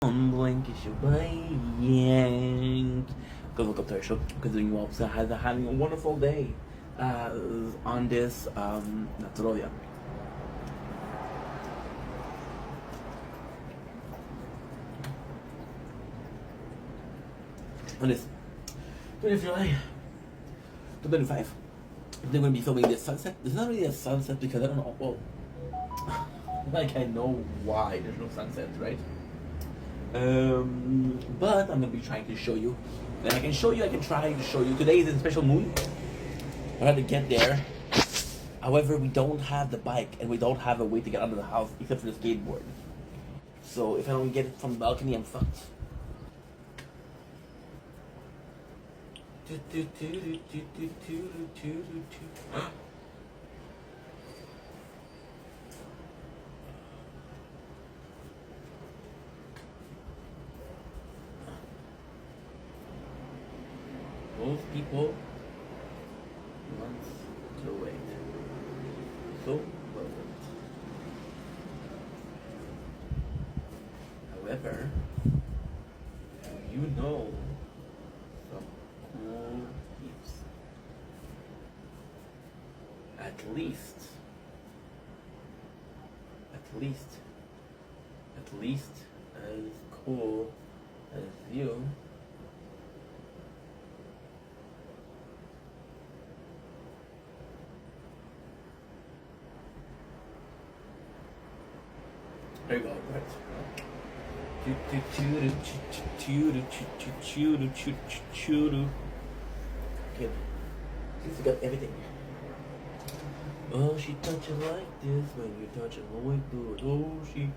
Don't blink, it's your blank. Go look up to our show because you also having a wonderful day on this Natrolia. On this 20th of July 2025. They're going to be filming this sunset. It's not really a sunset because I don't know. Well, like I know why there's no sunset, right? But I'm going to be trying to show you. And I can show you, I can try to show you. Today is a special moon. I had to get there. However, we don't have the bike and we don't have a way to get out of the house except for the skateboard. So if I don't get it from the balcony, I'm fucked. Most people want to wait. So pleasant. However, you know some cool peeps. At least as cool as you. There you go, right. Okay, you got everything. Oh, she touch it like this when you touch it like that. Oh, she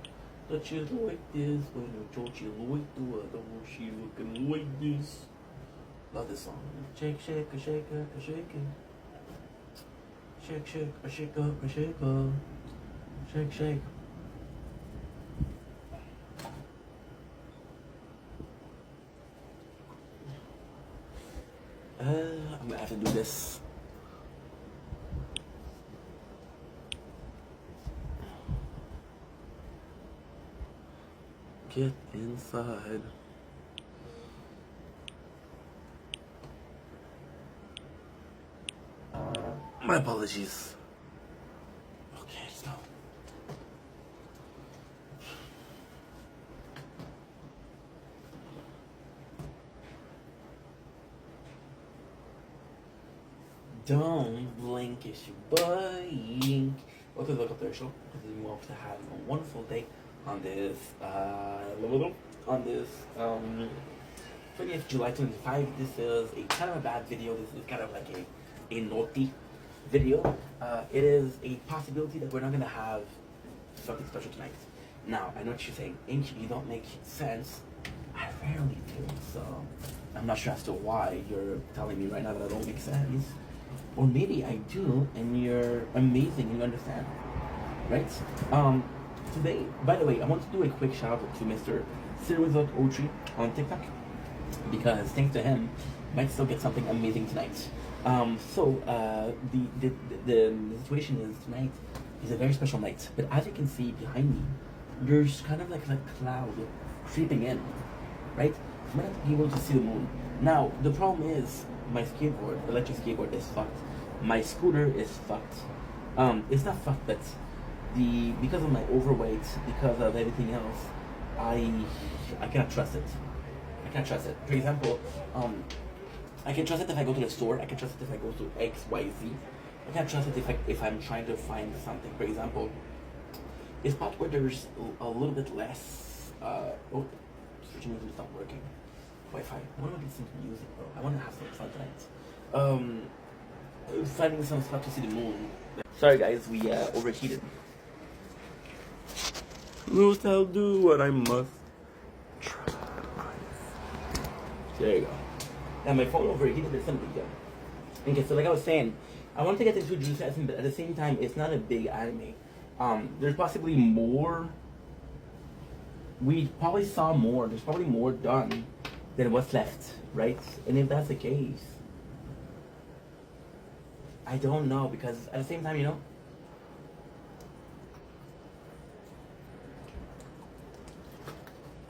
touch it like this when you touch it like that. Oh, she looking like this. Love this song. Shake, shake, a shake, a shake it. Shake, shake, a shake up, a shake up. Shake, shake. I'm gonna have to do this. Get inside. My apologies. Okay, let's go. Don't blink, it's your blink. Welcome to the Look Show. This is Mo to have a wonderful day on this 20th July 25. This is a kind of a bad video. This is kind of like a naughty video. It is a possibility that we're not gonna have something special tonight. Now, I know what you're saying. You don't make sense. I rarely do, so I'm not sure as to why you're telling me right now that I don't make sense. Or maybe I do, and you're amazing and you understand, right? Today, by the way, I want to do a quick shout out to Mr. Sirwizot03 on TikTok, because thanks to him, I might still get something amazing tonight. The situation is tonight is a very special night, but as you can see behind me, there's kind of like a cloud creeping in, right? I might not be able to see the moon. Now, the problem is my skateboard, electric skateboard, is fucked. My scooter is fucked. It's not fucked, but because of my overweight, because of everything else, I cannot trust it. I can't trust it. For example, I can trust it if I go to the store. I can trust it if I go to X, Y, Z. I can't trust it if I'm trying to find something. For example, a spot where there's a little bit less. Switching music is not working. Wi-Fi. I want to listen to music, bro. I want to have some fun tonight. Finding some spot to see the moon. Sorry, guys, we overheated. Must I'll do what I must. Try. There you go. And my phone overheated or something. Okay, so like I was saying, I want to get into Jujutsu Kaisen, but at the same time, it's not a big anime. There's possibly more. We probably saw more. There's probably more done than what's left, right? And if that's the case, I don't know, because at the same time, you know,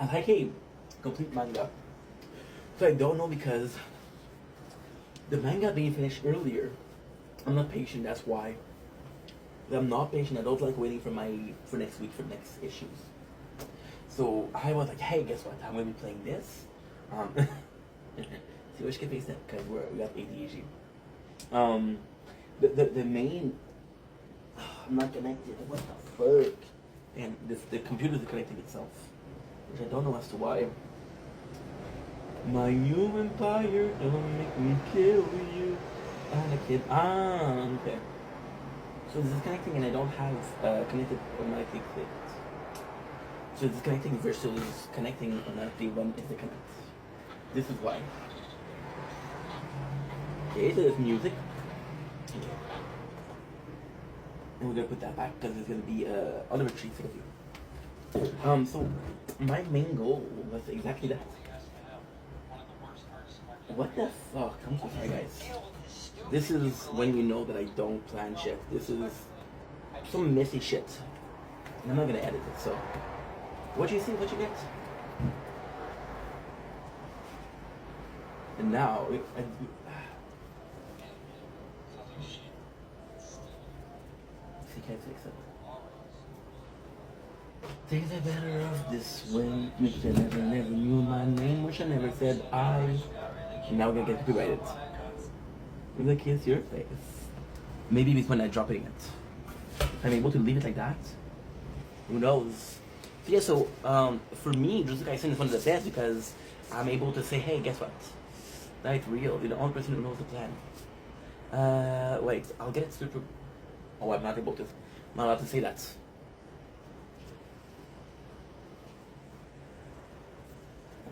I like a complete manga. So I don't know because the manga being finished earlier, I'm not patient. That's why I'm not patient. I don't like waiting for next week for next issues. So I was like, hey, guess what? I'm gonna be playing this. See which can fix that because we got ADHD. The main. I'm not connected. What the fuck? And the computer is connecting itself, which I don't know as to why. My new empire, don't make me kill you. Okay. Okay. So this is connecting and I don't have connected automatically clicked. So this is connecting versus connecting automatically when it's the connect. This is why. Okay, so there's music. Okay. And we're gonna put that back because there's gonna be another treat for you. So my main goal was exactly that. What the fuck? I'm so sorry, guys. This is when you know that I don't plan shit. This is some messy shit. And I'm not gonna edit it, so. What do you see? What you get? And now, she can't fix it. Things are better off this way. Wish I never knew my name. Wish I never said I. Now we're gonna get copyrighted. I'm gonna kiss your face. Maybe it's when I'm dropping it. I'm able to leave it like that. Who knows? So yeah, so for me, Jujutsu Kaisen is one of the best because I'm able to say, hey, guess what? That's real. You're the only person who knows the plan. Wait, I'll get it super. Oh, I'm not able to. I'm not allowed to say that.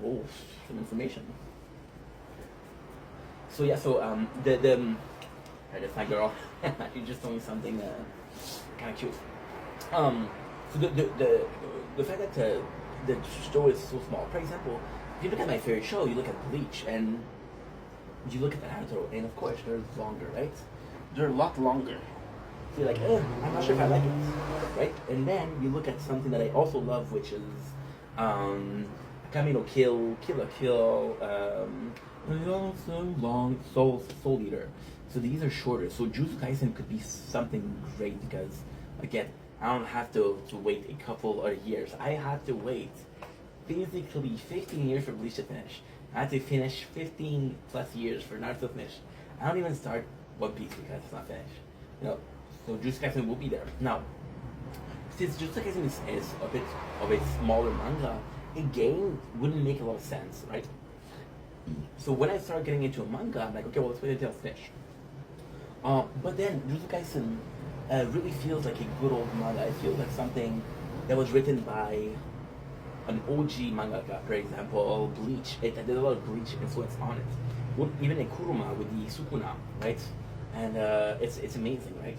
Oh, some information. So yeah, so that's my girl. She just told me something kind of cute. So the fact that the show is so small. For example, if you look at my favorite show, you look at Bleach and you look at Naruto, and of course they're longer, right? They're a lot longer. So you're like, I'm not sure if I like it, right? And then you look at something that I also love, which is Akame no Kill, Kill la Kill, so long, Soul Eater. So these are shorter. So Jujutsu Kaisen could be something great because, again, I don't have to wait a couple of years. I had to wait basically 15 years for Bleach to finish. I had to finish 15 plus years for Naruto to finish. I don't even start One Piece because it's not finished. You know, so Jujutsu Kaisen will be there. Now, since Jujutsu Kaisen is a bit of a smaller manga, a game wouldn't make a lot of sense, right? So when I started getting into a manga, I'm like, okay, well, let's wait until it's finished. But then Jujutsu Kaisen really feels like a good old manga. It feels like something that was written by an OG mangaka, for example, Bleach. There's a lot of Bleach influence on it. Well, even a Kuruma with the Sukuna, right? And it's amazing, right?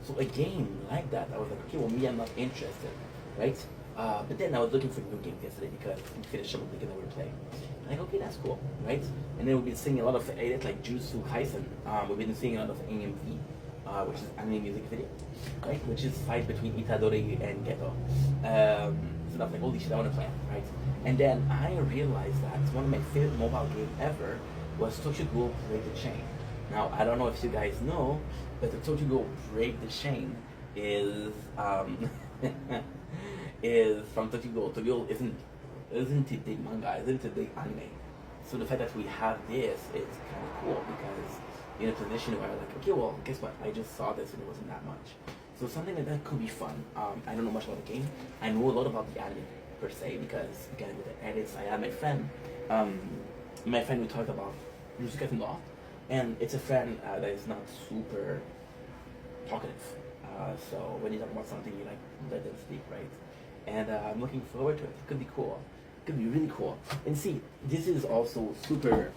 So a game like that, I was like, okay, well, me, I'm not interested, right? But then I was looking for new games yesterday because we finished some of the games that we were playing. Like, okay, that's cool, right? And then we've been seeing a lot of edits like Jujutsu Kaisen. We've been seeing a lot of AMV, which is anime music video, right? Which is fight between Itadori and Geto. So I'm like, holy shit, I want to play it, right? And then I realized that one of my favorite mobile games ever was Tokyo Ghoul Break the Chain. Now, I don't know if you guys know, but the Tokyo Ghoul Break the Chain is is from Tokyo Ghoul. Tokyo Ghoul isn't a big manga, isn't a big anime. So the fact that we have this is kind of cool because you're in a position where like, okay, well, guess what? I just saw this and it wasn't that much. So something like that could be fun. I don't know much about the game. I know a lot about the anime per se because again with the edits, I have my friend who talked about Jujutsu Kaisen Law, and it's a friend that is not super talkative. So when you talk about something, you like let them speak, right? And I'm looking forward to it. It could be cool. It could be really cool. And see, this is also super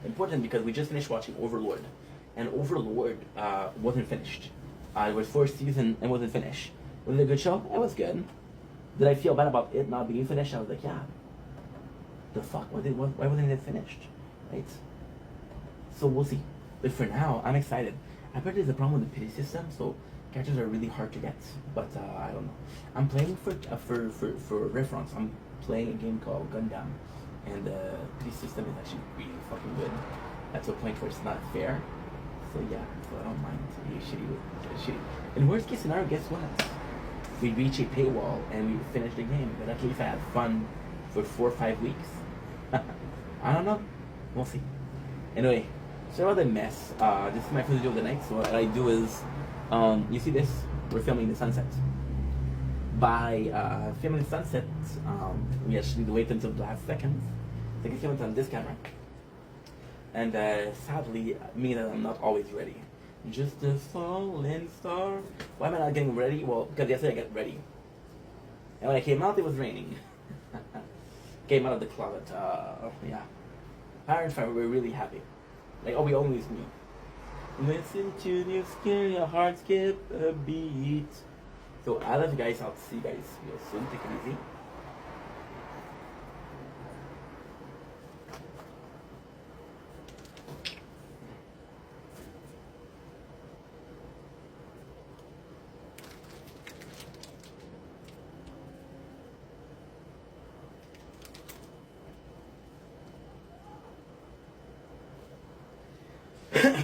important because we just finished watching Overlord, and Overlord wasn't finished. It was first season and wasn't finished. Was it a good show? It was good. Did I feel bad about it not being finished? I was like, yeah. The fuck? Why wasn't it finished? Right? So we'll see. But for now, I'm excited. I bet there's a problem with the pity system, so characters are really hard to get. But I don't know. I'm playing for reference. I'm playing a game called Gundam, and the system is actually really fucking good. That's a point where it's not fair. So yeah, so I don't mind being shitty. In worst case scenario, guess what? We reach a paywall and we finish the game, but at least I had fun for 4 or 5 weeks. I don't know. We'll see. Anyway, sorry about the mess. This is my first video of the night, so what I do is, you see this? We're filming the sunset. By filming the sunset, we actually wait until the last seconds. So I can film it on this camera. And sadly, me that I'm not always ready. Just a falling star. Why am I not getting ready? Well, because yesterday I got ready. And when I came out, it was raining. Came out of the closet. Yeah. Parents were really happy. Like, oh, we always knew. Listen to the skin, your heart skip a beat. So I love you guys. I'll see you guys real soon. Take it easy.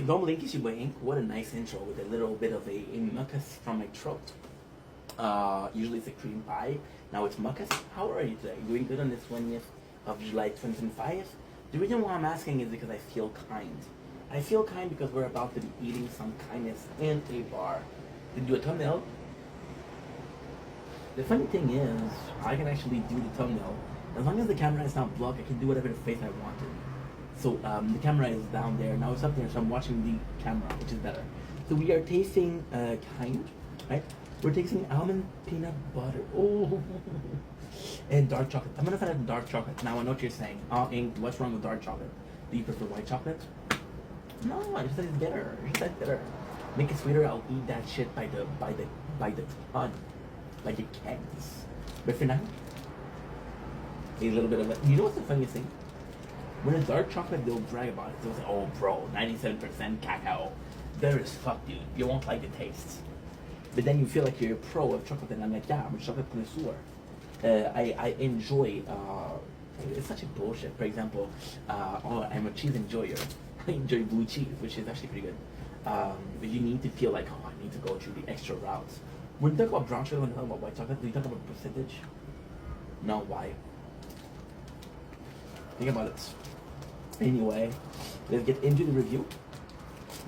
Don't blink, is your ink. What a nice intro with a little bit of a mucus from my throat. Usually it's a cream pie. Now it's mucus. How are you today? Doing good on this 20th of July 2025? The reason why I'm asking is because I feel kind. I feel kind because we're about to be eating some kindness in a bar. Did you do a thumbnail? The funny thing is, I can actually do the thumbnail. As long as the camera is not blocked, I can do whatever the face I wanted. So the camera is down there, now it's up there, so I'm watching the camera, which is better. So we are tasting kind, right? We're tasting almond peanut butter, oh, and dark chocolate. I'm gonna find out the dark chocolate. Now I know what you're saying. Ink, what's wrong with dark chocolate? Do you prefer white chocolate? No, I just said it's bitter. I just said bitter. Make it sweeter, I'll eat that shit by the ton, like it kegs. But for now, a little bit of it. You know what's the funniest thing? When it's dark chocolate, they'll brag about it. They'll say, oh bro, 97% cacao. Better as fuck, dude. You won't like the taste. But then you feel like you're a pro of chocolate, and I'm like, yeah, I'm a chocolate connoisseur. I enjoy, it's such a bullshit. For example, oh, I'm a cheese enjoyer. I enjoy blue cheese, which is actually pretty good. But you need to feel like, oh, I need to go through the extra routes. When you talk about brown chocolate, when you talk about white chocolate, do you talk about percentage? No, why? Think about it. Anyway, let's get into the review.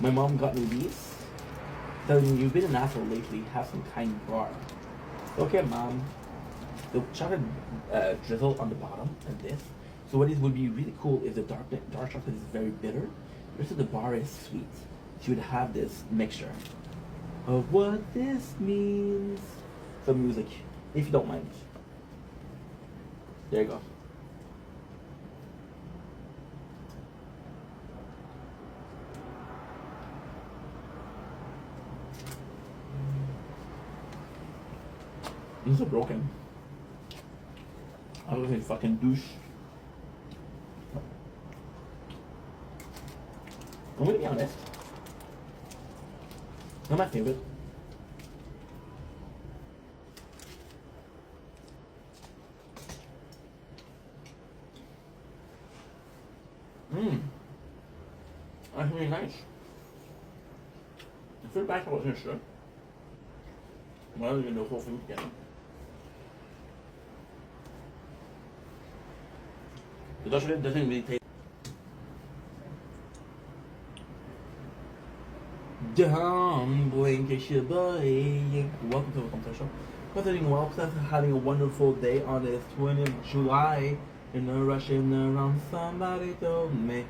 My mom got me these. Telling me, you've been an asshole lately, have some kind bar. Okay, mom. The chocolate drizzle on the bottom of this. So what is would be really cool is the dark chocolate is very bitter. The rest of the bar is sweet. So you would have this mixture of what this means. Some music, if you don't mind. There you go. These are broken. I was a fucking douche. I'm gonna be honest. Not my favorite. That's really nice. The feedback I wasn't sure. Well, you can do the whole thing together. It doesn't really taste. Down, blink, it's your boy. Welcome to the Welcome Show. Hope you're doing well. Having a wonderful day on this 20th of July. In a rushing around, somebody told me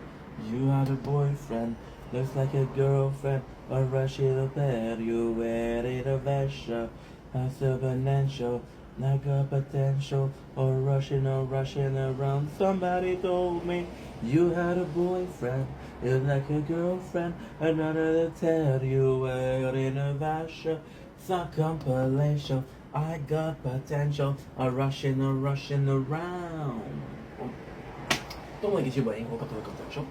you had a boyfriend. Looks like a girlfriend. Or rushing to bed, you wearing a vesture. A supernatural. Like a potential, or rushing around. Somebody told me you had a boyfriend, it's like a girlfriend. Another to tell you we're in a vasher. Some compilation, I got potential, or rushing around. Don't worry, it's your boy. Welcome to the Welcome Show.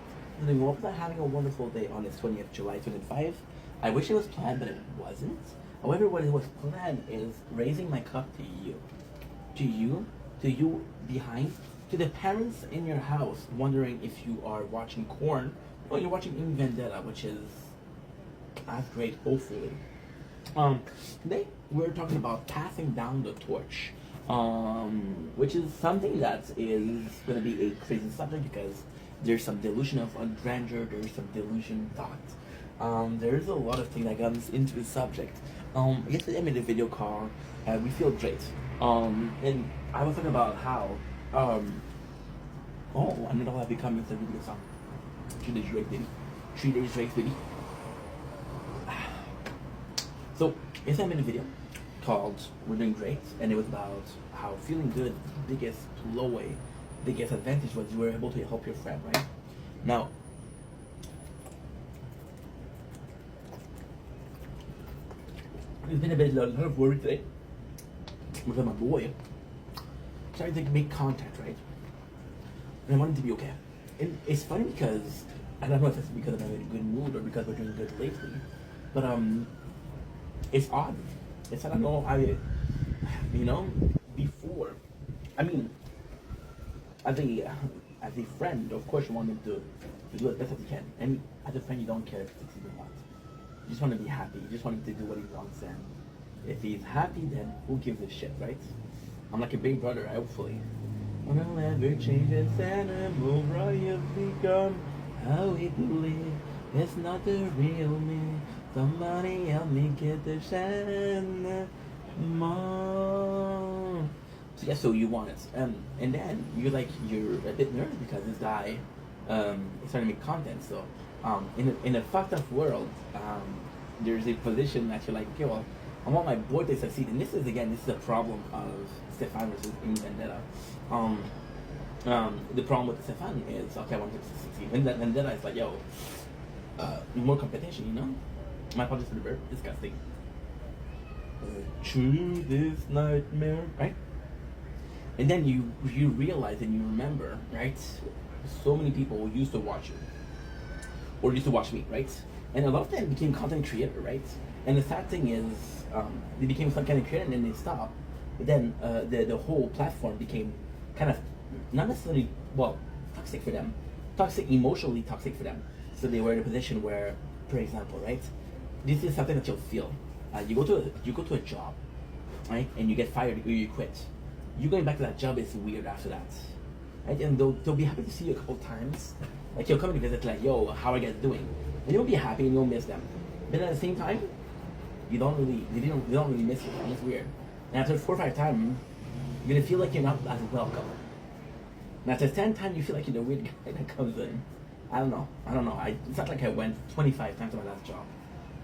I hope you're having a wonderful day on this 20th July 25. I wish it was planned, but it wasn't. However, what it was planned is raising my cup to you. To you, to you behind, to the parents in your house wondering if you are watching Corn or you're watching In Vendetta, which is as great, hopefully. Today we're talking about passing down the torch, which is something that is going to be a crazy subject because there's some delusion of grandeur, there's some delusion thought. There's a lot of things that comes into the subject. Yesterday I made a video called "We Feel Great," and I was talking about how, oh, another one becoming a really good song. 3 Days Drake, baby. 3 Days Drake, baby. So, yesterday I made a video called "We're Doing Great," and it was about how feeling good, biggest ploy, biggest advantage was you were able to help your friend, right? Now, it's been a lot of worry today with my boy. Trying to make contact, right? And I wanted to be okay. And it's funny because I don't know if it's because I'm in a good mood or because we're doing good lately, but it's odd. It's I don't know how before. I mean, as a friend, of course you want him to do as best as he can. And as a friend, you don't care if he succeeds or not. You just want to be happy. You just want him to do what he wants, and if he's happy, then who gives a shit, right? I'm like a big brother, hopefully. When I'll ever change this animal, I have become how we believe. It's not the real me. Somebody help me get the shine more. So yeah, so you want it, and then you're a bit nervous because this guy is trying to make content. So in a fucked up world, there's a position that you're like, okay, well, I want my boy to succeed, and this is a problem of Stefan versus In Vendetta. The problem with Stefan is, okay, I want him to succeed, and then Vendetta is like, yo, more competition, you know. My apologies for the verb, disgusting. True this nightmare, right? And then you realize and you remember, right? So many people used to watch you, or used to watch me, right? And a lot of them became content creator, right? And the sad thing is, they became some kind of creator and then they stopped. But then the whole platform became kind of not necessarily toxic for them, emotionally toxic for them. So they were in a position where, for example, right? This is something that you'll feel. You go to a job, right? And you get fired or you quit. You going back to that job is weird after that, right? And they'll be happy to see you a couple times. Like you'll come to visit, like, yo, how are you guys doing? And you'll be happy and you'll miss them. But at the same time, they don't really miss you. And it's weird. And after 4 or 5 times, you're gonna feel like you're not as welcome. And after 10 times, you feel like you're the weird guy that comes in. I don't know. It's not like I went 25 times to my last job.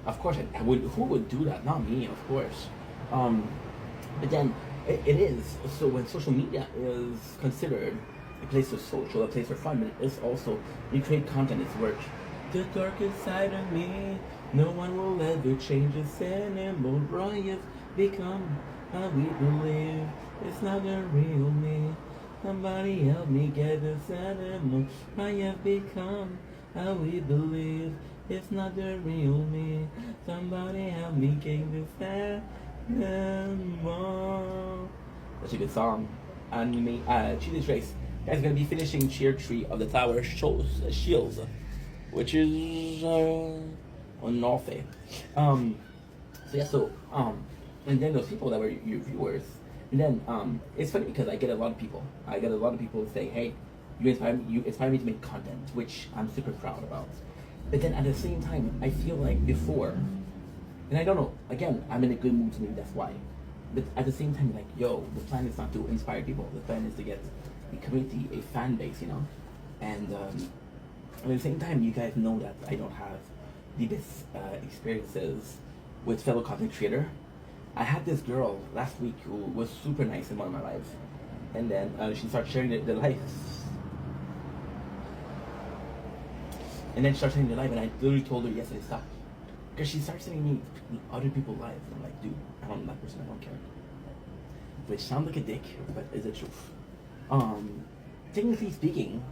Of course, I would. Who would do that? Not me, of course. But then it is. So when social media is considered a place for social, a place for fun, but it's also you create content. It's work. The darkest side of me, no one will ever change us anymore. I have become how we believe. It's not the real me. Somebody help me get this animal. I have become how we believe. It's not the real me. Somebody help me get this animal. That's a good song. Anime. Cheetah's Race. Guys, gonna be finishing Cheer 3 of the Tower Shields, which is on North. And then those people that were your viewers. And then it's funny because I get a lot of people. Saying, "Hey, you inspire me to make content," which I'm super proud about. But then at the same time, I feel like before, and I don't know. Again, I'm in a good mood today. That's why. But at the same time, like, yo, the plan is not to inspire people. The plan is to get a community, a fan base, you know. And at the same time, you guys know that I don't have the best experiences with fellow content creator. I had this girl last week who was super nice in one of my lives, and then she started sharing the life. And then she started sharing the life, and I literally told her yesterday, stop. Because she started sending me other people's lives. I'm like, dude, I don't know that person, I don't care. Which sounds like a dick, but is the truth. Technically speaking,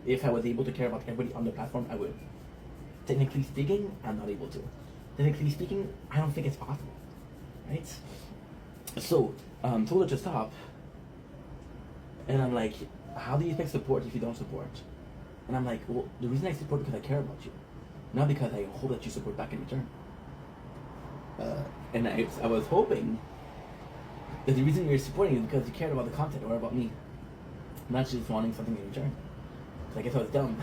if I was able to care about everybody on the platform, I would. Technically speaking, I'm not able to. Technically speaking, I don't think it's possible, right? So, told her to stop, And I'm like, how do you expect support if you don't support? And I'm like, well, the reason I support is because I care about you, not because I hope that you support back in return. And I was hoping that the reason you're supporting is because you cared about the content or about me, not just wanting something in return. So I guess I was dumb.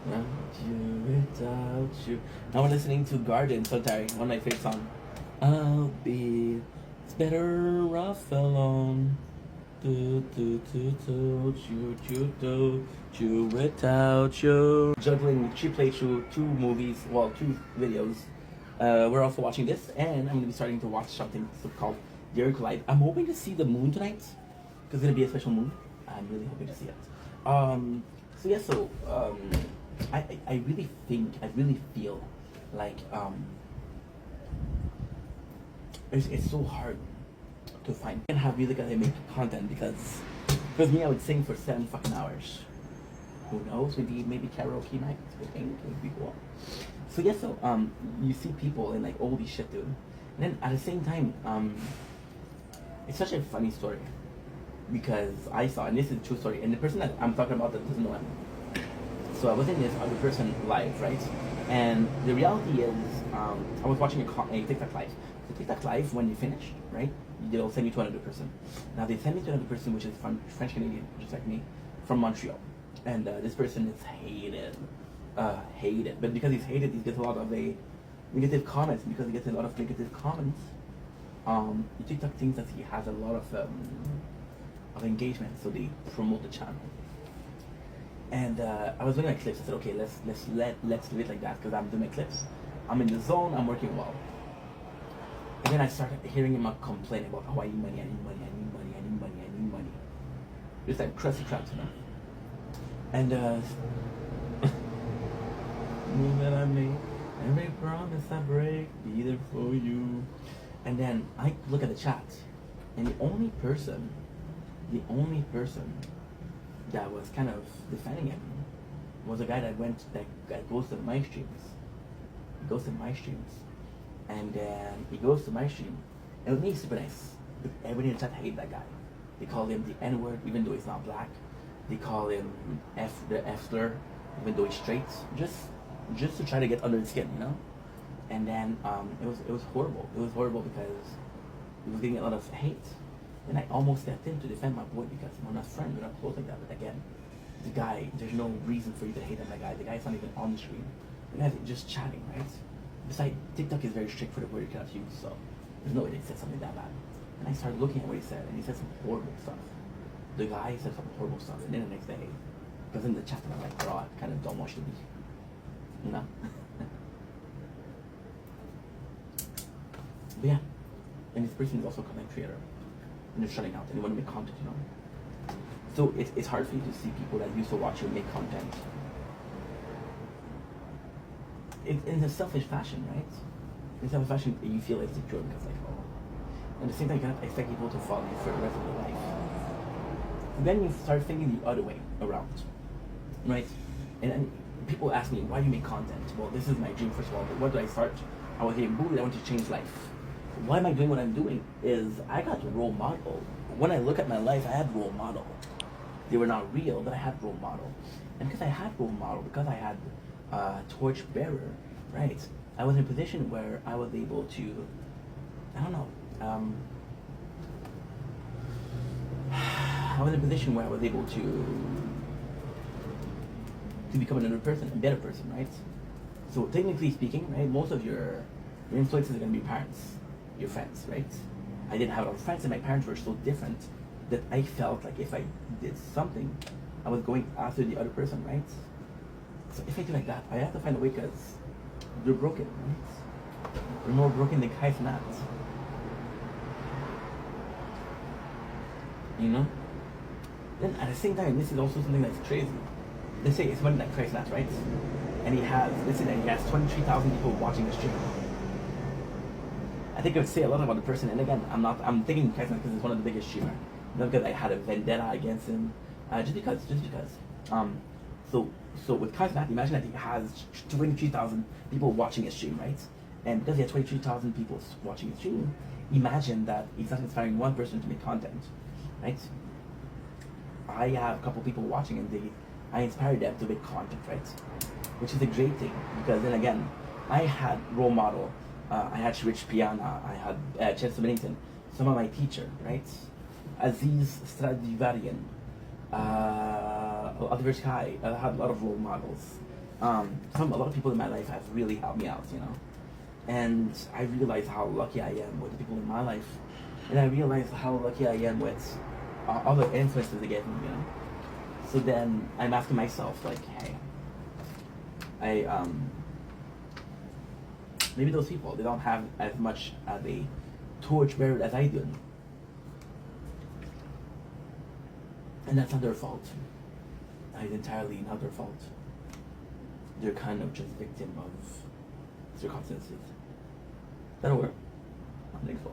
Not you without you. Now we're listening to Garden, Solitary, one of my favorite songs. I'll be, it's better off alone. You without you. Juggling, she played through 2 movies, well, 2 videos. We're also watching this, and I'm going to be starting to watch something called The Earth Collide. I'm hoping to see the moon tonight, because it's going to be a special moon. I'm really hoping to see it. I really think, I really feel like it's so hard to find. I can have really gotta make content because me, I would sing for 7 fucking hours. Who knows? Maybe karaoke night. I think it would be cool. You see people and like, holy shit, dude. And then at the same time, it's such a funny story because I saw, and this is a true story, and the person that I'm talking about that doesn't know him. So I was in this other person live, right? And the reality is, I was watching a TikTok live. So TikTok live, when you finish, right, they'll send you to another person. Now they send me to another person, which is French Canadian, just like me, from Montreal. And this person is hated. But because he's hated, he gets a lot of negative comments. Because he gets a lot of negative comments, TikTok thinks that he has a lot of engagement, so they promote the channel. And I was doing my clips. I said, okay, let's do it like that because I'm doing my clips. I'm in the zone. I'm working well. And then I started hearing him complain about, oh, I need money, I need money, I need money, I need money, I need money. Just like crusty traps, you know. And move that I make, every promise I break, be there for you. And then I look at the chat, and the only person that was kind of defending him was a guy that goes to my streams. He goes to my streams. And then he goes to my stream. And with me, he's super nice. But everybody in the chat hate that guy. They call him the N-word, even though he's not black. They call him the F slur, even though he's straight. Just to try to get under his skin, you know? And then it was horrible. It was horrible because he was getting a lot of hate. And I almost stepped in to defend my boy because we're not friends, we're not close like that. But again, the guy, there's no reason for you to hate on that guy. The guy's not even on the screen. The guy's just chatting, right? Besides, TikTok is very strict for the word you cannot use, so there's no way they said something that bad. And I started looking at what he said, and he said some horrible stuff. The guy said some horrible stuff, and then the next day, because in the chat, and I'm like, bro, I kind of don't want you to be, you know? But yeah, and this person is also a content creator. And they're shutting out, and they want to make content, you know. So it's hard for you to see people that used to watch you make content in a selfish fashion, right? In a selfish fashion, you feel insecure because like, oh. And at the same time, you cannot expect people to follow you for the rest of their life. And then you start thinking the other way around, right? And then people ask me, why do you make content? Well, this is my dream, first of all, but what do I start? I was saying, boom, I want to change life. Why am I doing what I'm doing? Is I got a role model. When I look at my life, I had role model. They were not real, but I had role model. And because I had role model, because I had torch bearer, right? I was in a position where I was able to, I don't know, I was in a position where I was able to become another person, a better person, right? So technically speaking, right, most of your influences are going to be parents, your friends, right? I didn't have a lot of friends, and my parents were so different that I felt like if I did something, I was going after the other person, right? So if I do like that, I have to find a way because they're broken, right? They're more broken than Kai's not. You know? Then at the same time, this is also something that's crazy. Let's say it's somebody like Kai's not, right? And he has 23,000 people watching the stream. I think it would say a lot about the person, and again, I'm thinking Kai's not because he's one of the biggest streamers. Not because I had a vendetta against him, just because. So with Kai's not, imagine that he has 23,000 people watching his stream, right? And because he has 23,000 people watching his stream, imagine that he's not inspiring one person to make content, right? I have a couple people watching and I inspire them to make content, right? Which is a great thing because then again, I had role model. I had Rich Piana. I had Chelsea Bennington. Some of my teacher, right? Aziz Stradivarian. Oliver Sky. I had a lot of role models. A lot of people in my life have really helped me out, you know. And I realize how lucky I am with the people in my life, and I realize how lucky I am with other influences they gave me, you know. So then I'm asking myself, like, hey, maybe those people, they don't have as much as a torchbearer as I do, and that's not their fault. It's entirely not their fault. They're kind of just victim of circumstances. That'll work. I think so.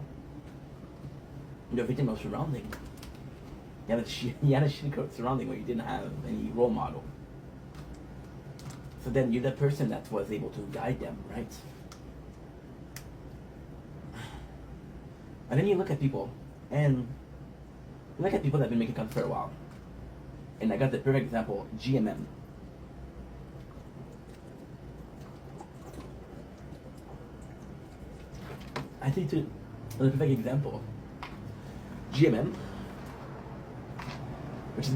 You're a victim of surrounding. You had a shitty surrounding where you didn't have any role model. So then you're the person that was able to guide them, right? And then you look at people, and you look at people that have been making content for a while. And I got the perfect example, GMM. I think to the perfect example, GMM, which is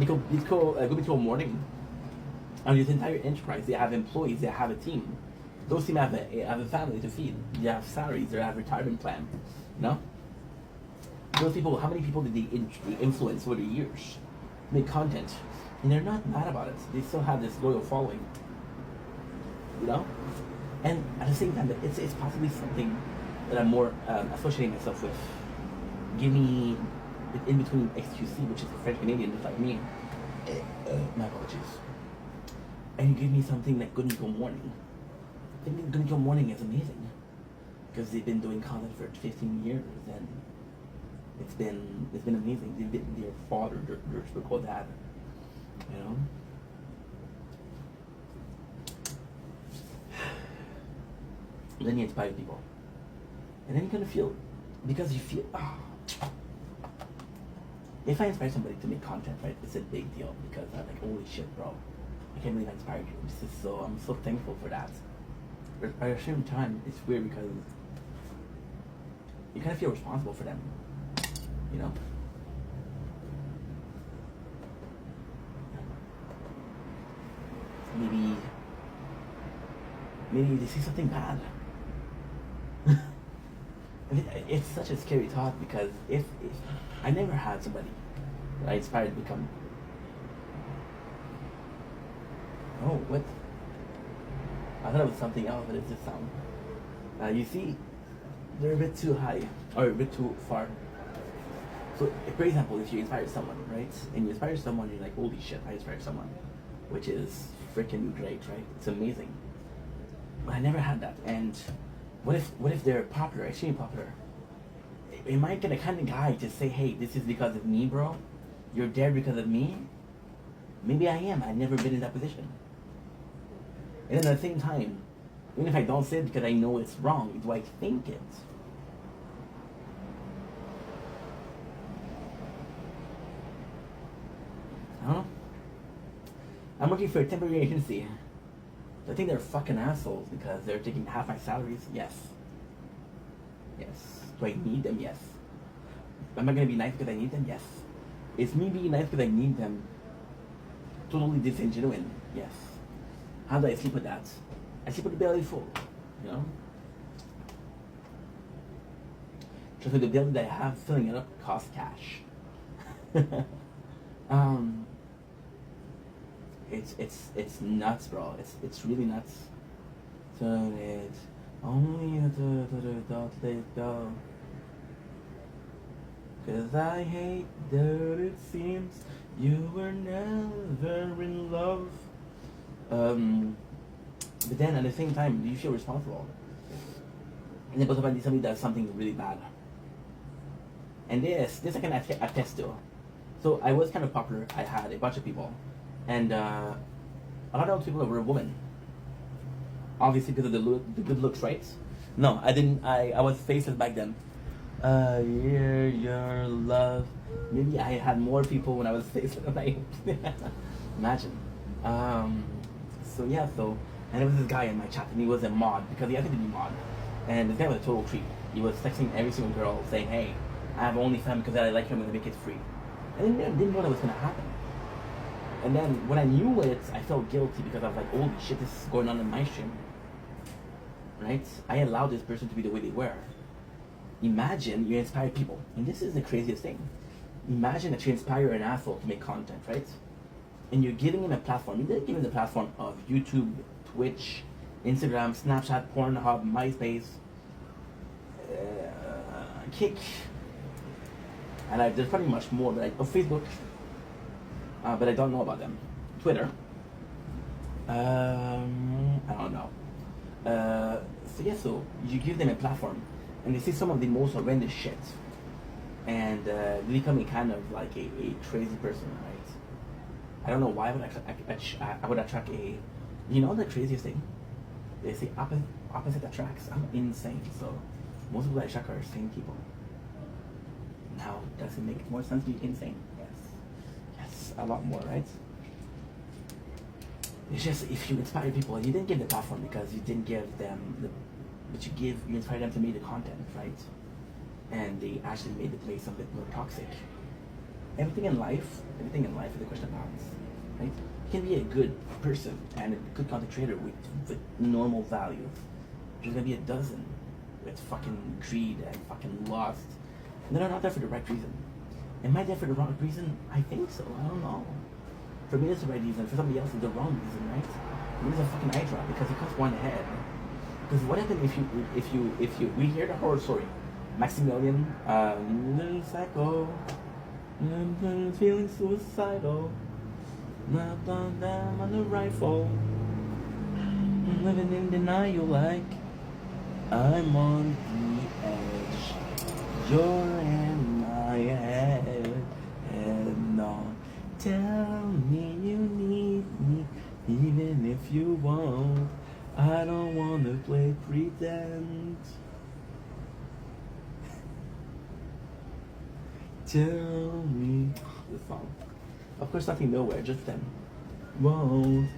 Go Morning, and this entire enterprise, they have employees, they have a team. Those teams have a family to feed. They have salaries, they have retirement plan. You know? Those people, how many people did they influence over the years? Make content. And they're not mad about it. They still have this loyal following. You know? And at the same time, it's possibly something that I'm more associating myself with. Give me in between XQC, which is a French Canadian just like me. My apologies. And you give me something like Good Nico Morning. I think Good Nico Morning is amazing because they've been doing content for 15 years and it's been amazing. They've been their father, their typical dad, you know. And then you inspire people. And then you kind of feel, because you feel, if I inspire somebody to make content, right, it's a big deal because I'm like, holy shit, bro, I can't believe I inspired you. I'm so thankful for that. But at the same time, it's weird because you kind of feel responsible for them, you know. Maybe they see something bad. It's such a scary thought because if I never had somebody that I inspired to become. Oh, what? I thought it was something else, but it's just sound. You see, they're a bit too high or a bit too far. So, for example, if you inspire someone, right, and you inspire someone, you're like, holy shit, I inspired someone, which is freaking great, right? It's amazing. But I never had that, and what if they're popular, extremely popular? Am I the kind of guy to say, hey, this is because of me, bro? You're there because of me? Maybe I am. I've never been in that position. And then at the same time, even if I don't say it because I know it's wrong, do I think it? I don't know. I'm working for a temporary agency. I think they're fucking assholes because they're taking half my salaries. Yes. Yes. Do I need them? Yes. Am I gonna be nice because I need them? Yes. Is me being nice because I need them totally disingenuine? Yes. How do I sleep with that? I sleep with the belly full, you know? Just like the belly that I have, filling it up costs cash. It's nuts, bro. It's really nuts. Turn it only let it go. 'Cause I hate that it seems you were never in love. But then at the same time, you feel responsible. And then somebody does something really bad. And this I can attest to. So I was kind of popular. I had a bunch of people. And a lot of those people were women. Obviously because of the good looks, right? No, I didn't. I was faceless back then. Hear your love. Maybe I had more people when I was 6 than I imagine. So yeah, so and there was this guy in my chat, and he was a mod because he had to be mod, and this guy was a total creep. He was texting every single girl saying, "Hey, I have OnlyFans because I like you. I'm gonna make it free." I didn't know that was gonna happen. And then when I knew it, I felt guilty because I was like, "Holy shit, this is going on in my stream." Right? I allowed this person to be the way they were. Imagine you inspire people, and this is the craziest thing. Imagine that you inspire an asshole to make content, right? And you're giving him a platform. You're giving the platform of YouTube, Twitch, Instagram, Snapchat, Pornhub, MySpace, Kick, and there's probably much more, but Facebook, but I don't know about them. Twitter, I don't know. So yeah, so you give them a platform, and they see some of the most horrendous shit, and they become a kind of like a crazy person, right? I don't know why I would attract a, you know, the craziest thing? They say opposite attracts. I'm insane, so most people I attract are sane people. Now, does it make more sense to be insane? Yes. Yes, a lot more, right? It's just if you inspire people, and you didn't give the platform because you didn't give them but you inspire them to make the content, right? And they actually made the place a bit more toxic. Everything in life is a question of balance, right? You can be a good person and a good content creator with normal values. There's gonna be a dozen with fucking greed and fucking lust, and they're not there for the right reason. Am I there for the wrong reason? I think so. I don't know. For me, it's the right reason. For somebody else, it's the wrong reason, right? For me, it's a fucking eye drop because it costs one head. Because what happens if you we hear the horror story, Maximilian, little psycho, I'm feeling suicidal, not on them on the rifle, I'm living in denial like I'm on the edge. You're in my head, and no. Tell me you need me, even if you won't. I don't wanna play pretend. Tell me the song. Of course, nothing nowhere, just them. Won't,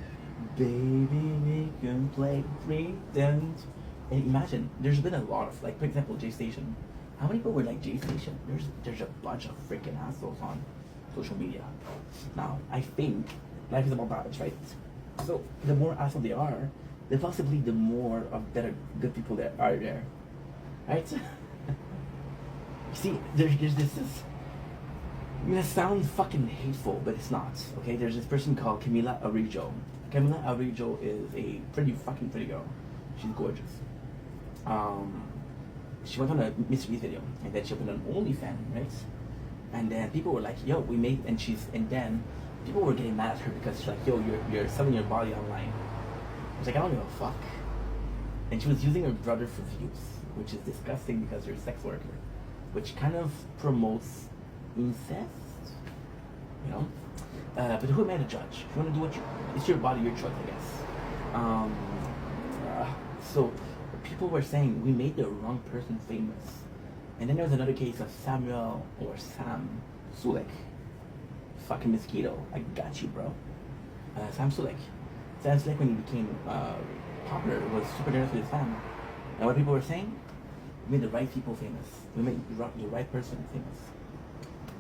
baby, we can play pretend. And imagine, there's been a lot of, like, for example, J Station. How many people were like J Station? There's a bunch of freaking assholes on social media. Now, I think life is about balance, right? So the more assholes they are, then possibly the more of better, good people that are there, right? See, there's this. I'm gonna sound fucking hateful, but it's not. Okay, there's this person called Camila Arijo. Camila Arijo is a pretty girl. She's gorgeous. She went on a Mr. Beast video, and then she opened an OnlyFans, right? And then people were like, yo, we made, and then people were getting mad at her because she's like, yo, you're selling your body online. I was like, I don't give a fuck. And she was using her brother for views, which is disgusting because you're a sex worker, which kind of promotes incest, you know? But who am I to judge? If you want to do what it's your body, your choice, I guess. So people were saying we made the wrong person famous. And then there was another case of Samuel or Sam Sulek. Fucking mosquito. I got you, bro. Sam Sulek. Sam Sulek, when he became popular, was super generous with his fam. And what people were saying? We made the right people famous. We made the right person famous.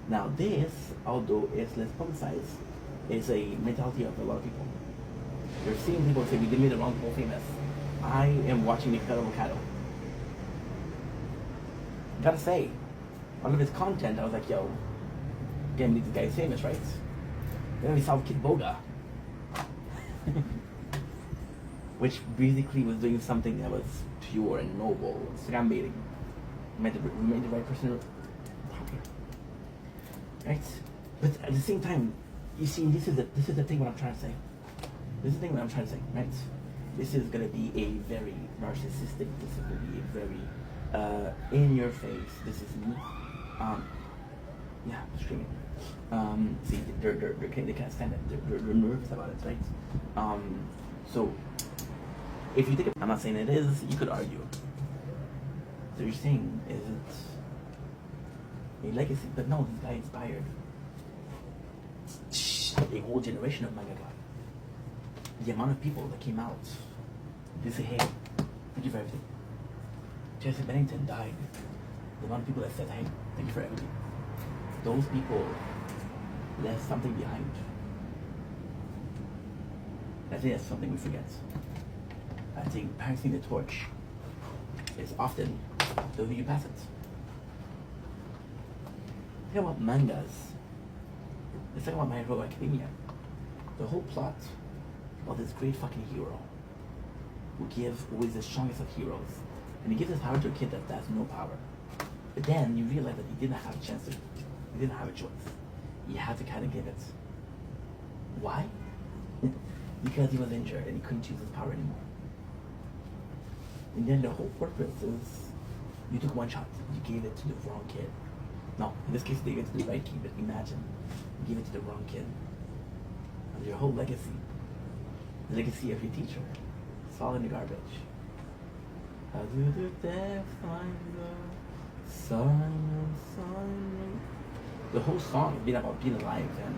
Now this, although it's less publicized, is a mentality of a lot of people. You're seeing people say we made the wrong people famous. I am watching the Incredible Cattle. Gotta say, all of his content, I was like, yo, damn, this guy is famous, right? Then we saw Kid Boga, which basically was doing something that was pure and noble, scam baiting. We made the right person popular, right? But at the same time, you see, this is the thing what I'm trying to say. This is the thing what I'm trying to say, right? This is gonna be a very narcissistic. This is gonna be a very in your face. This is me. Yeah, screaming. See, they can't stand it. They're nervous about it, right? So if you think, I'm not saying it is. You could argue. So you're saying, is it a legacy. But no, this guy inspired a whole generation of mangaka. The amount of people that came out to say, hey, thank you for everything. Jesse Bennington died. The amount of people that said, hey, thank you for everything. Those people left something behind. I think that's something we forget. I think passing the torch is often the way you pass it. Think about mangas. Let's talk about My Hero Academia. The whole plot of this great fucking hero who is the strongest of heroes. And he gives his power to a kid that has no power. But then you realize that he didn't have a chance to, he didn't have a choice. He had to kind of give it. Why? Because he was injured and he couldn't use his power anymore. And then the whole purpose is you took one shot, you gave it to the wrong kid. No, in this case, they gave it to the right kid, but imagine you gave it to the wrong kid. And your whole legacy, the legacy of your teacher, it's all in the garbage. How do the deaf find the sun? The whole song is being about being alive and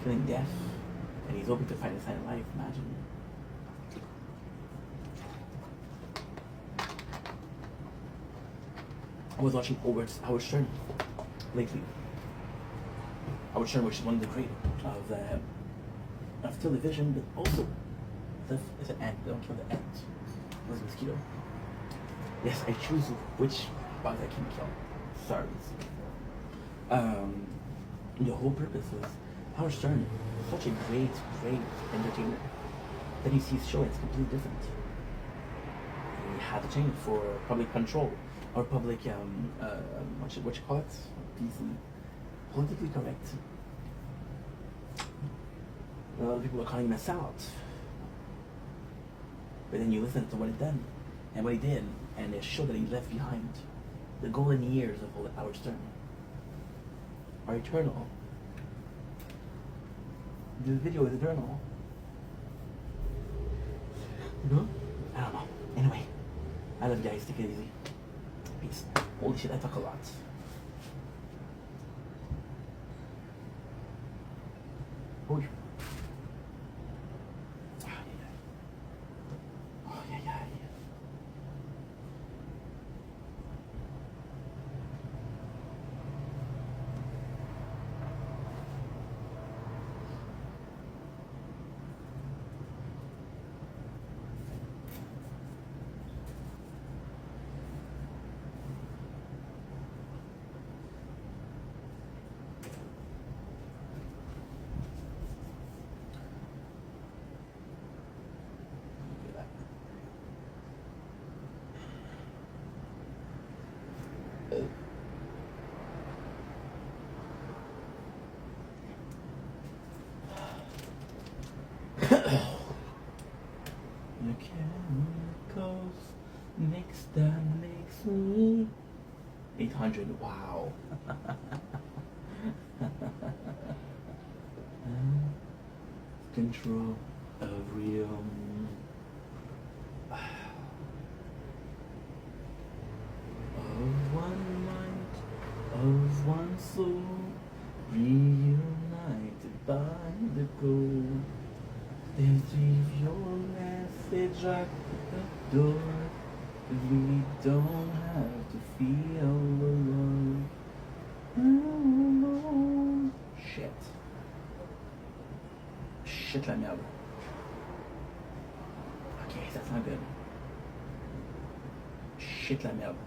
feeling deaf, and he's hoping to find a sign of life, imagine. I was watching Howard Stern lately. Howard Stern, which is one of the great of television, but also it's an ant. They don't kill the ant. It was a mosquito. Yes, I choose which bugs I can kill. Sorry. The whole purpose is Howard Stern, such a great entertainer. Then you see his show, it's completely different. And he had to change it for public control or public what you call it? PC. Politically correct. A lot of people are calling him a sellout. But then you listen to what he did and what he did, and the show that he left behind. The golden years of Howard Stern are eternal. The video is eternal. No? I don't know. Anyway, I love you guys. Take it easy. Peace. Holy shit, I talk a lot. Oh, yeah. Oh, yeah, yeah. The chemicals mix that makes me 800. Wow. Control of real. Of one mind, of one soul, reunited by the goal. Then leave your message at the door. We don't have to feel alone. Alone. Shit. Shit la merde. Okay, that's not good. Shit la merde.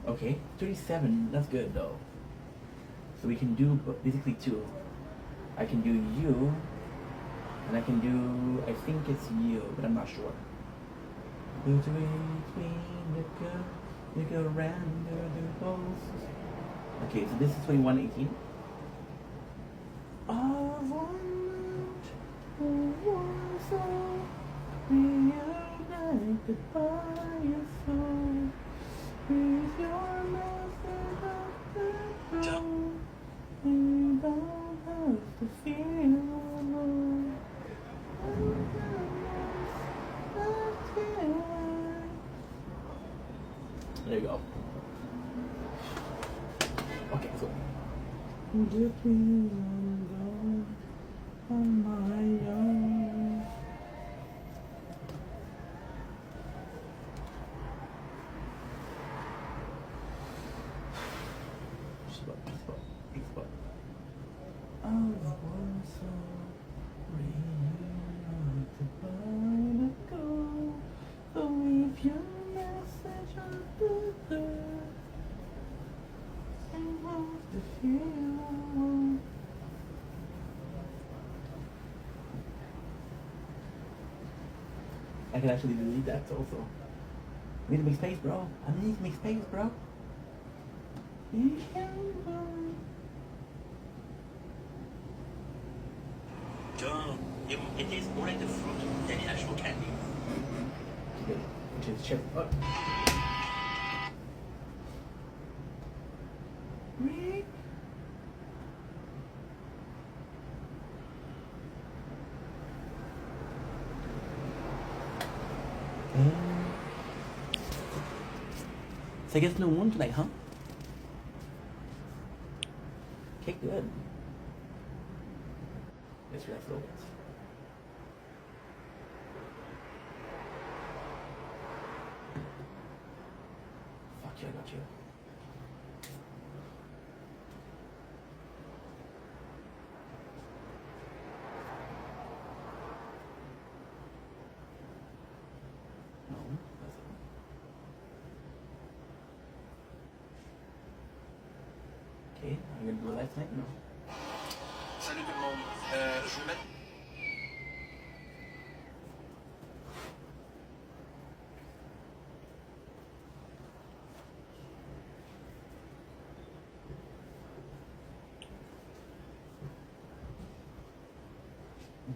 Okay, 37, that's good though. So we can do basically two. I can do you, and I can do, I think it's you, but I'm not sure. Okay, so this is 2118. Reunited by your soul. With your message of the road, you don't have to feel alone. Okay, let's go. Dipping on my own. I was so real to go. So leave your message on the door. And want to feel. I can actually delete that also. I need to make space, bro. I need to make space, bro. John, it tastes more like the fruit than the actual candy. Okay, which is chip. Oh. Rick? So I guess no moon tonight, huh? Okay, good. Let's relax a little bit. Fuck you, I got you. No, that's it. Okay, are you gonna do a live tonight? No. Salut tout le monde. Je vous mets.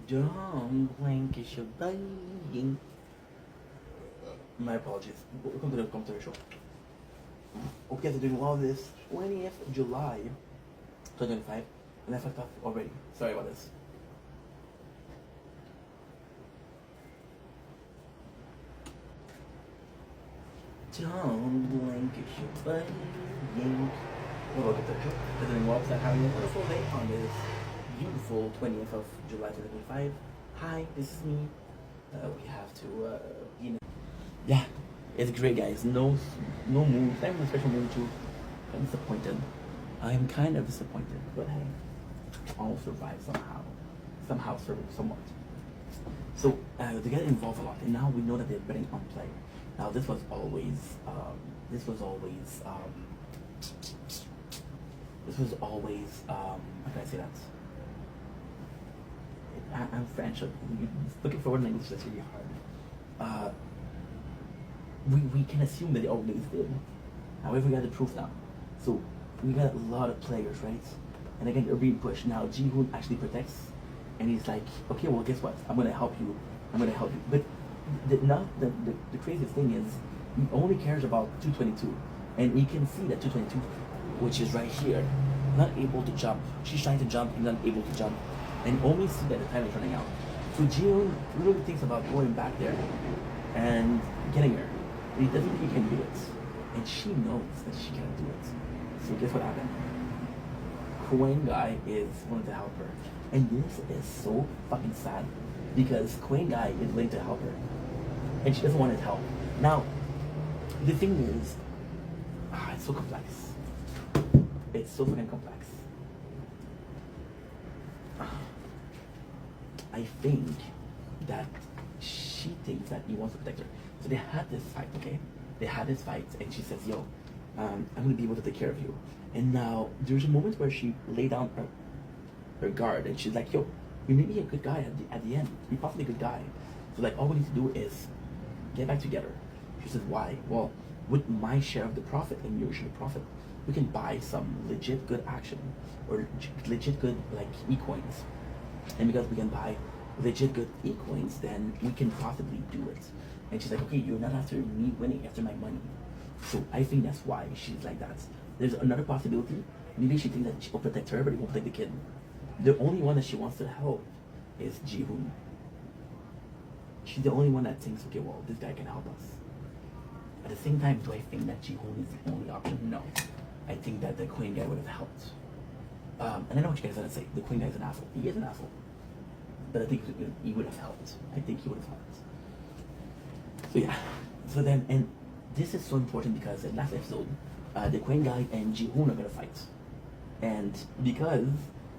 Don't blink, it's your buddy. My apologies. Welcome to the commentary show. Hope you guys are doing well this 20th July 2025. And I fucked up already. Sorry about this. Don't blink, it's your buddy. Welcome to the show. You're doing well. Having a wonderful day on this beautiful 20th of July 2025. Hi, this is me. We have to, yeah, it's great, guys. No mood. I'm in a special mood too. I'm disappointed. I'm kind of disappointed, but hey, I'll survive somehow. Somewhat. So they get involved a lot, and now we know that they're betting on play. Now this was always, how can I say that? I'm French. Looking forward in English, that's really hard. We can assume that they always did. However, we got the proof now. So we got a lot of players, right? And again, they're being pushed. Now Ji-hoon actually protects, and he's like, okay, well, guess what? I'm gonna help you. But the craziest thing is, he only cares about 222, and you can see that 222, which is right here, not able to jump. She's trying to jump, and not able to jump, and only see that the time is running out. So Ji-hoon really thinks about going back there and getting her. He doesn't think he can do it, and she knows that she can't do it. So guess what happened? Koen guy is wanting to help her, and this is so fucking sad because Koen guy is willing to help her, and she doesn't want his help. Now, the thing is, it's so complex. It's so fucking complex. I think that she thinks that he wants to protect her. So they had this fight, okay? They had this fight, and she says, yo, I'm gonna be able to take care of you. And now, there's a moment where she lay down her guard, and she's like, yo, you may be a good guy at the end. You're possibly a good guy. So like, all we need to do is get back together. She says, why? Well, with my share of the profit and your share of the profit, we can buy some legit good action, or legit good, like, e-coins. And because we can buy legit good e-coins, then we can possibly do it. And she's like, okay, you're not after me winning, after my money. So I think that's why she's like that. There's another possibility. Maybe she thinks that she will protect her, but it won't protect the kid. The only one that she wants to help is Ji-hoon. She's the only one that thinks, okay, well, this guy can help us. At the same time, do I think that Ji-hoon is the only option? No. I think that the Queen guy would have helped. And I know what you guys are gonna say. The Queen guy's an asshole. He is an asshole. But I think he would have helped. I think he would have helped. So yeah. So then, and this is so important because in last episode, the Queen guy and Ji-hoon are gonna fight. And because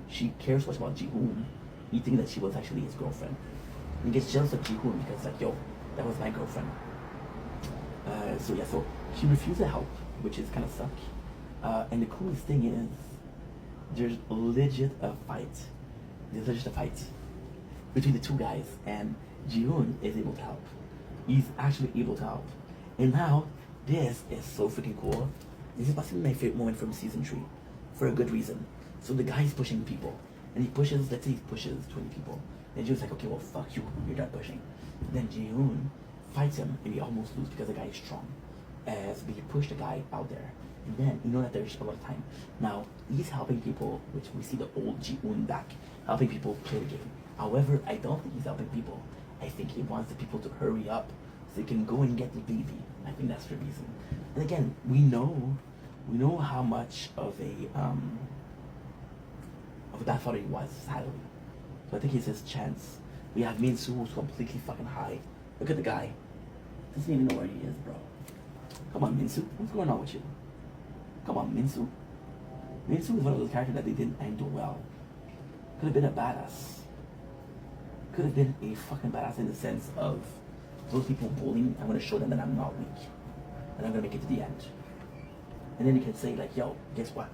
she cares so much about Ji-hoon, he thinks that she was actually his girlfriend. And he gets jealous of Ji-hoon because like, yo, that was my girlfriend. So yeah, so she refused to help, which is kind of suck. And the coolest thing is, there's legit a fight. There's legit a fight between the two guys, and Ji-hoon is able to help. He's actually able to help. And now, this is so freaking cool. This is possibly my favorite moment from season 3, for a good reason. So the guy's pushing people, and he pushes, let's say he pushes 20 people. And Ji-hoon's like, okay, well, fuck you, you're done pushing. Then Ji-hoon fights him, and he almost loses because the guy is strong. So he pushed the guy out there. And then, you know that there's a lot of time. Now, he's helping people, which we see the old Ji-hoon back, helping people play the game. However, I don't think he's helping people. I think he wants the people to hurry up so they can go and get the baby. I think that's the reason. And again, we know how much of a bad father he was, sadly. So I think it's his chance. We have Min-soo, who's completely fucking high. Look at the guy. Doesn't even know where he is, bro. Come on, Min-soo. What's going on with you? Come on, Min-soo. Min-soo is one of those characters that they didn't handle well. Could have been a badass. Could have been a fucking badass in the sense of those people bullying, I'm gonna show them that I'm not weak. And I'm gonna make it to the end. And then you can say like, yo, guess what?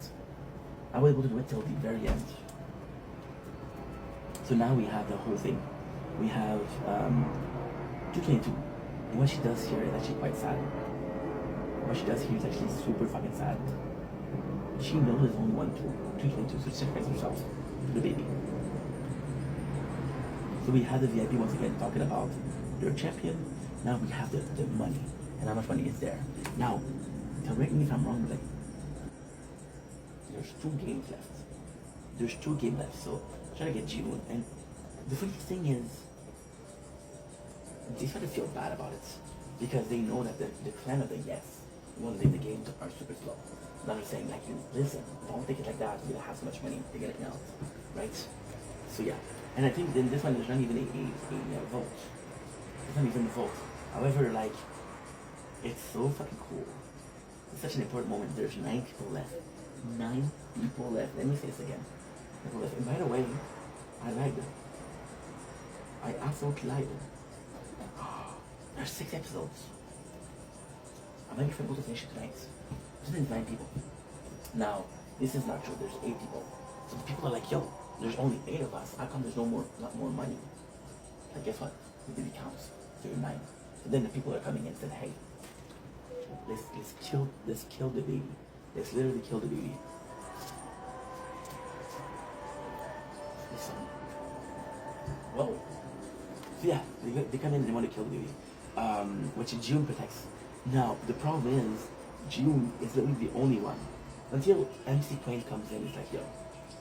I was able to do it till the very end. So now we have the whole thing. We have 222. And what she does here is actually quite sad. What she does here is actually super fucking sad. She knows there's only one 222, so she sacrifices herself to the baby. So we have the VIP once again talking about their champion. Now we have the money and how much money is there. Now, correct me if I'm wrong, but like, there's 2 games left. There's 2 games left, so try to get Ji-hoon. And the funny thing is, they start to feel bad about it because they know that the clan of the Yes won't leave the game are super slow. Now they're saying like, listen, don't take it like that. You're gonna have so much money to get it out, right? So yeah. And I think in this one, there's not even a vote. There's not even a vote. However, like, it's so fucking cool. It's such an important moment. There's 9 people left. 9 people left. Let me say this again. 9 people left. And by the way, I lied. I absolutely lied. There's 6 episodes. I might be able to finish it tonight. There's 9 people. Now, this is not true. There's 8 people. So the people are like, yo, there's only 8 of us. How come there's not more money? Like, guess what? The baby counts. So you're 9. So then the people are coming in and said, hey, let's kill the baby. Let's literally kill the baby. Listen. Whoa. So yeah, they come in and they want to kill the baby. Which Ji-hoon protects. Now, the problem is, Ji-hoon is literally the only one. Until MC Queen comes in, it's like, yo,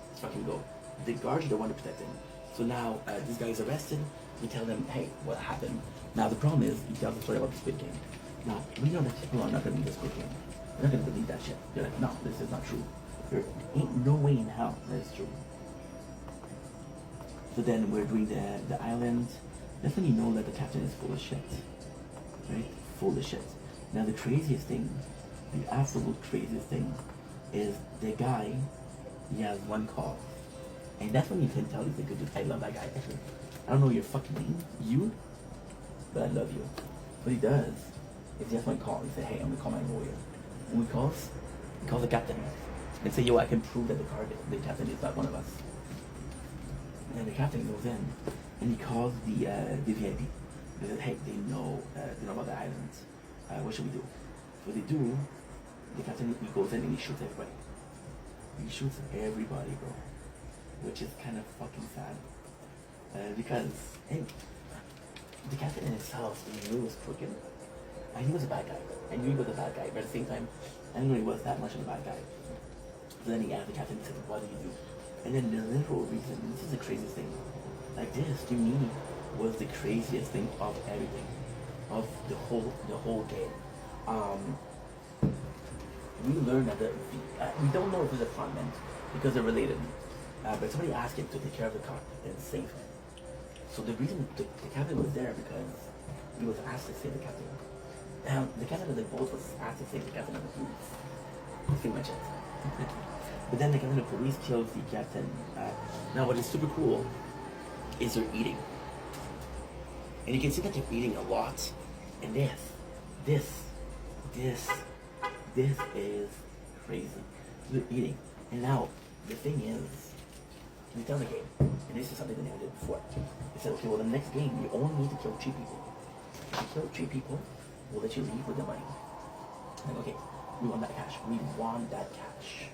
let's fucking go. The guards are the one to protect him. So now, this guy is arrested. We tell them, hey, what happened? Now, the problem is, he tells the story about the Squid Game. Now, we know that people are not going to believe the Squid Game. They're not going to believe that shit. They're like, no, this is not true. There ain't no way in hell that is true. So then we're doing the island. That's when you know that the captain is full of shit. Right? Full of shit. Now, the craziest thing, the absolute craziest thing, is the guy, he has 1 call. And that's when you can tell he's a good dude. I love that guy, actually. I don't know your fucking name, but I love you. What he does is he has 1 call. He said, hey, I'm gonna call my lawyer. And he calls the captain and say, yo, I can prove that the captain is not one of us. And then the captain goes in and he calls the VIP. He says, hey, they know about the island. What should we do? So they do. The captain, he goes in and he shoots everybody. He shoots everybody, bro. Which is kind of fucking sad. Because, hey, the captain in himself, he knew he was crooked. And he was a bad guy. I knew he was a bad guy, but at the same time, I didn't know he was that much of a bad guy. So then he asked the captain, he said, what do you do? And then the literal reason, this is the craziest thing. Like this, to me, was the craziest thing of everything. Of the whole game. we learned that we don't know if it's a frontman because they're related. But somebody asked him to take care of the car and save him. So the reason the captain was there because he was asked to save the captain. The captain of the boat was asked to save the captain of the police. That's pretty much it. But then the captain of the police kills the captain. Now what is super cool is they're eating. And you can see that they're eating a lot. And this is crazy. They're eating. And now, the thing is, we tell the game, and this is something that I did before. They said, okay, well, the next game, you only need to kill 3 people. If you kill 3 people, we'll let you leave with the money. I'm like, okay, we want that cash. We want that cash.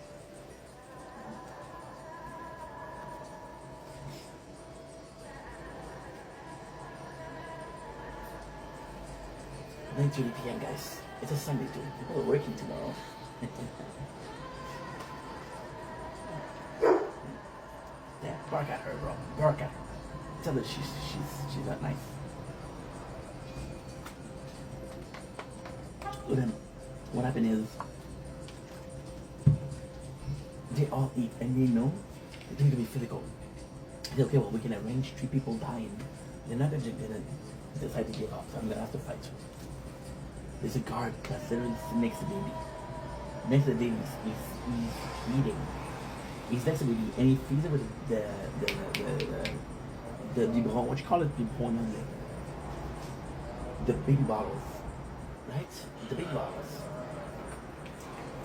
It's 9:30 p.m. guys. It's a Sunday too. People are working tomorrow. Yeah, bark at her, bro. Bark at her. Tell her she's not nice. So then, what happened is, they all eat and they know they need to be physical. They say, okay, well, we can arrange 3 people dying. They're not going to decide to give up, so I'm going to have to fight. There's a guard that's literally next to the baby. Next to the baby, he's eating. He's next to the baby, and he feeds it with the biberon. What you call it, biberon? The baby bottles, right? The baby bottles.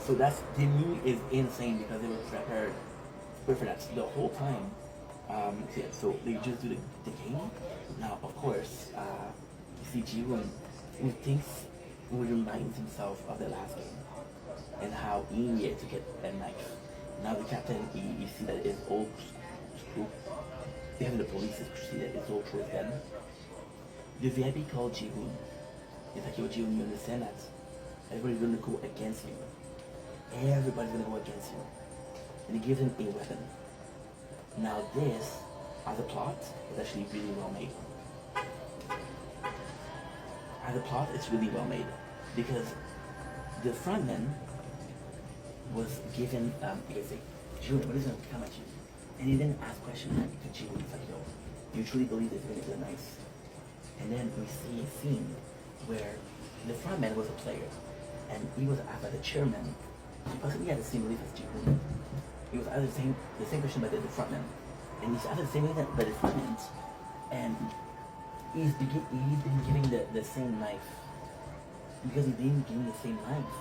So that's, to me, is insane because they were prepared for that the whole time. Yeah, so they just do the game. Now, of course, you see Ji-woon, who reminds himself of the last game and how he needed to get a knife. Now the captain, you see that it's all screw. Even the police see that it's all through his head. The VIP called Ji-woon. It's like, yo, Ji-woon, you understand that? Everybody's gonna go against you. Everybody's gonna go against you. And he gives him a weapon. Now this, as a plot, is actually really well made. As a plot, it's really well made. Because the frontman was given, he could say, Ji-woon, what is going to come at you? And he didn't ask questions to Ji-woon. It's like, yo, you truly believe this is going to be nice? And then we see a scene where the frontman was a player. And he was asked by the chairman. He possibly had the same belief as Ji-woon. He was asked the same question by the frontman. And he's asked the same thing by the frontman. And he's been giving the same knife. Because he didn't give me the same knife,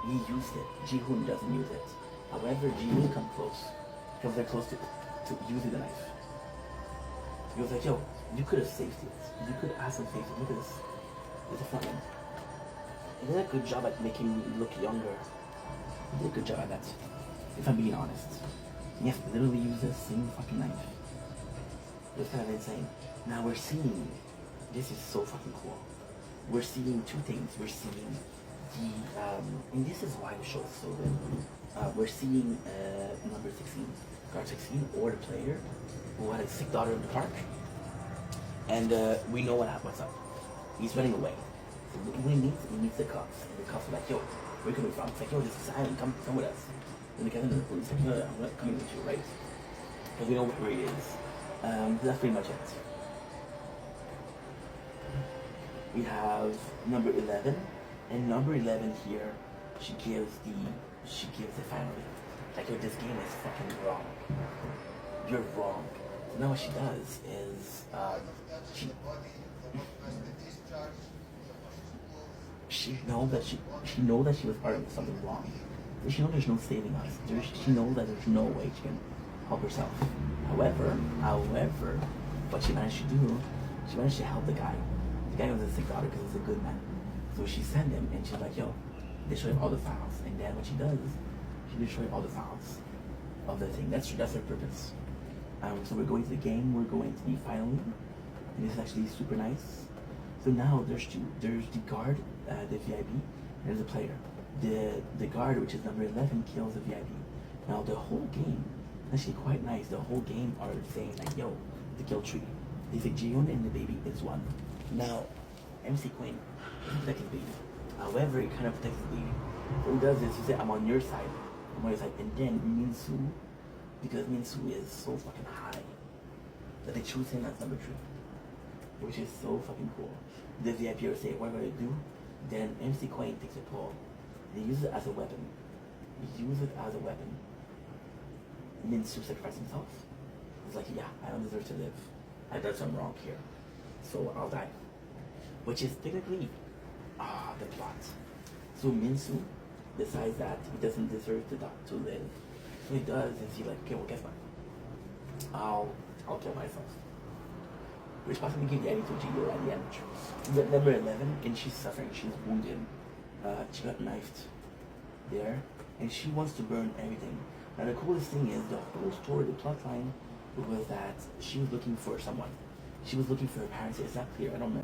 he used it. Ji-woon doesn't use it. However, Ji-woon comes very close to using the knife. He was like, yo, you could have saved it. You could have asked him to save it. Look at this. It's a frontman. He did a good job at making me look younger. He did a good job at that, if I'm being honest. Yes, literally use the same fucking knife. It was kind of insane. Now we're seeing, this is so fucking cool. We're seeing 2 things. We're seeing and this is why the show is so good. We're seeing number 16, guard 16, or the player who had a sick daughter in the park. And we know what's up. He's running away. So when he meets the cops. And the cops are like, yo, where are you coming from? It's like, yo, this is Island, come with us. And the captain of the police like, no, I'm not coming with you, right? Because we know where he is. That's pretty much it. We have number 11, and number 11 here, she gives the family. Like, yo, this game is fucking wrong. You're wrong. So now what she does is, she knows that she was part of something wrong. She knows there's no saving us. She knows that there's no way she can help herself. However, what she managed to do, she managed to help the guy. The guy was a sick daughter because he's a good man. So she sent him and she's like, yo, destroy all the files. And then what she does, she destroys all the files of the thing. That's her purpose. So we're going to the game, we're going to the finally. And this is actually super nice. So now there's 2. There's the guard, the VIP, and there's the player. The guard, which is number 11, kills the VIP. Now the whole game, actually quite nice. The whole game are saying like, yo, the kill tree. They say Ji-woon and the baby is 1. Now, MC Queen doesn't protect the baby. However, it kind of protects the baby. So he does this, he said, I'm on your side. I'm on your side. And then Minsu, because Minsu is so fucking high, that they choose him as number 3. Which is so fucking cool. The VIP will say, what are you gonna do? Then MC Queen takes a pole. He uses it as a weapon. He uses it as a weapon. Minsu sacrificed himself. He's like, yeah, I don't deserve to live. I done something wrong here. So I'll die. Which is technically the plot. So Minsu decides that he doesn't deserve to live. So he does, and he's like, okay, well guess what? I'll kill myself. Which possibly give the attitude to you at the end. But number 11, and she's suffering, she's wounded. She got knifed there, and she wants to burn everything. Now the coolest thing is the whole story, the plot line was that she was looking for someone. She was looking for her parents. It's not clear, I don't know.